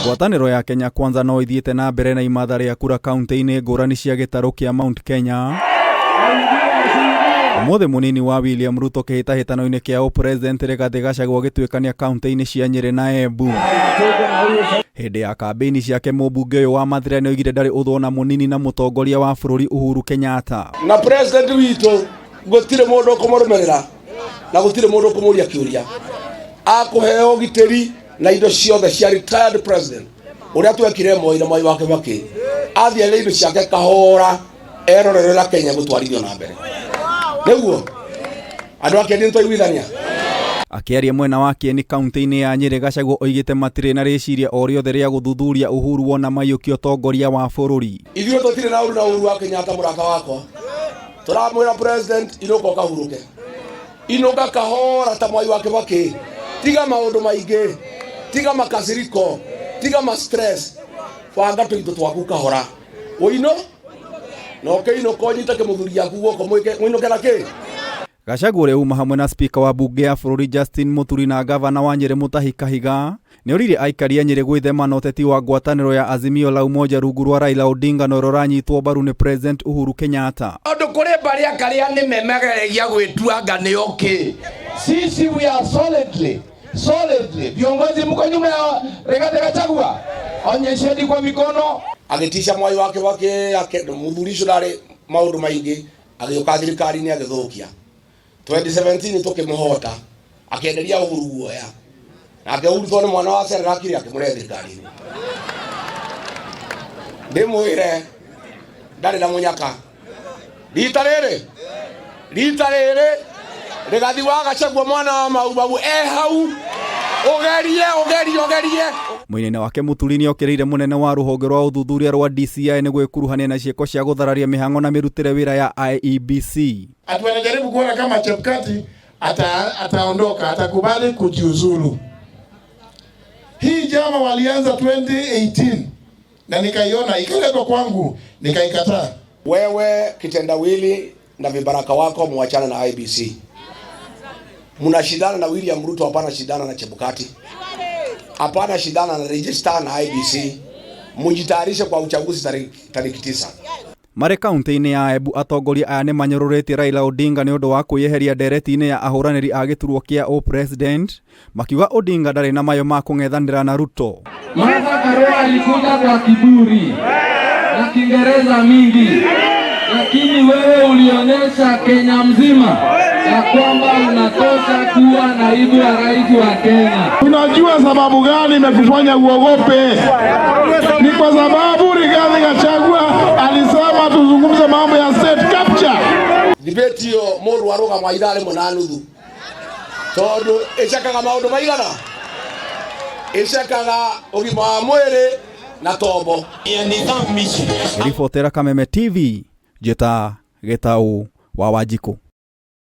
Ngwatanĩro ya Kenya Kwanza no ithiĩte na mbere na imatha rĩa kura kaunti-inĩ ngũrani cia gĩtarũ kĩa Mount Kenya. Ũmũthĩ mũnini wa William Ruto kĩhĩtahĩtano-inĩ kĩa ũpresident Rigathi Gachagua gĩtuĩkania kaunti-inĩ cia Nyeri na Embu. Hĩndĩ ya kambĩini ciake mũmbunge ũyũ wa Mathira nĩoigire ndarĩ ũthũ na mũnini na mũtongoria wa bũrũri Uhuru Kenyatta. Na president witũ gũtirĩ mũndũ ũkũmũrũmĩrĩra na gũtirĩ mũndũ ũkũmũria kĩũria. Akũheo gitĩri na indo ciothe cia retired president ũrĩa twekire Moi na Mwai wa Kibaki athiĩ indo ciake kahora erorera Kenya gũtwarithio na mbere. Nĩguo andũ ake nĩ tũiguithania. Akĩaria mwena wa Kieni kaunti-inĩ ya Nyeri, Gachagua oigĩte matirĩ na rĩciria o rĩothe rĩa gũthuthuria Uhuru wona maiyũkia ũtongoria wa bũrũri. Ithuĩ tũtirĩ na ũru na Uhuru wa Kenyatta mũrata wakwa. Tũramwĩra president inuka ũkahuruke. Inuka kahora ta Mwai wa Kibaki. Tiga maũndũ maingĩ. Tiga makasiriko. Tiga ma stress. Banga tũitũ twaku kahora. Ũino no keino konyita ke mũthuri yaku guoko mwinukera kĩ. Gachagua ũrĩa uma hamwe na speaker wa bunge ya bũrũri Justin Muturi na gavana wa Nyeri Mutahi Kahiga nĩorire aikari a Nyeri gwĩthema na ũteti wa ngwatanĩro ya Azimio la Umoja rungu rwa Raila Odinga na rũranyitwo mbaru nĩ President Uhuru Kenyatta. Andũ kũrĩ barĩa karĩa nĩ memegeregia gwĩtuanga nĩ okay. Sisi we are solidly viongozi mko nyuma ya Rigathi Gachagua. Onyesheni kwa mikono. Agitisha Mwai wa Kibaki muthuri ũcio ndarĩ maũndũ maingĩ agĩũka thirikari-inĩ agĩthũkia. 2017 tũkĩmũhota akĩenderia Uhuru guoya. Nake Uhuru tondũ mwana wa Serena akire akĩmũrehe thirikari-inĩ. Ndĩmwĩre ndarĩ na mũnyaka. Rita rĩrĩ Rigathi wa Gachagua mwana wa Mau hau ogerie. Mũnene wake Muturi nĩokĩrĩire mũnene wa rũhonge rwa ũthuthuria rwa DCI nĩ gwĩkuruhania na ciĩko cia gũthararia mĩhang'o na mĩrutĩre wĩra ya IEBC. Wanajaribu kuona kama Chebukati ataondoka, atakubali kujiuzulu. Hii jama walianza 2018 na nikaiona ikaletwa kwangu nikaikataa. Wewe kitendawili na vibaraka wako muachana na IEBC. Munashindana na William Ruto, hapana shindana na Chebukati. Hapana shindana na register na IEBC. Mujitayarishe kwa uchaguzi tariki 9. Marĩ kaunti-inĩ ya Embu atongoria aya nĩ manyũrũrĩtie Raila Odinga nĩ ũndũ wa kwĩyeheria ndereti-inĩ ya ahũranĩri a gĩturwa kĩa ũpresident, makiuga Odinga ndarĩ na mayo ma kũng'ethanĩra na Ruto. Martha Karua alikuja kwa kiburi na Kiingereza mingi, lakini wewe ulionyesha Kenya mzima ya kwamba unatosha kuwa naibu wa rais wa Kenya. Unajua sababu gani imekufanya uogope? Ni kwa sababu Rigathi Gachagua alisema tuzungumze mambo ya state capture. Debate hiyo mũndũ waruga maitha rĩmwe na nuthu. Tondũ ĩcakaga maũndũ maigana. Ĩcakaga ũgima wa mwĩrĩ na tombo. Ribotera Kameme TV, Jeta Gĩtaũ wa Wanjikũ.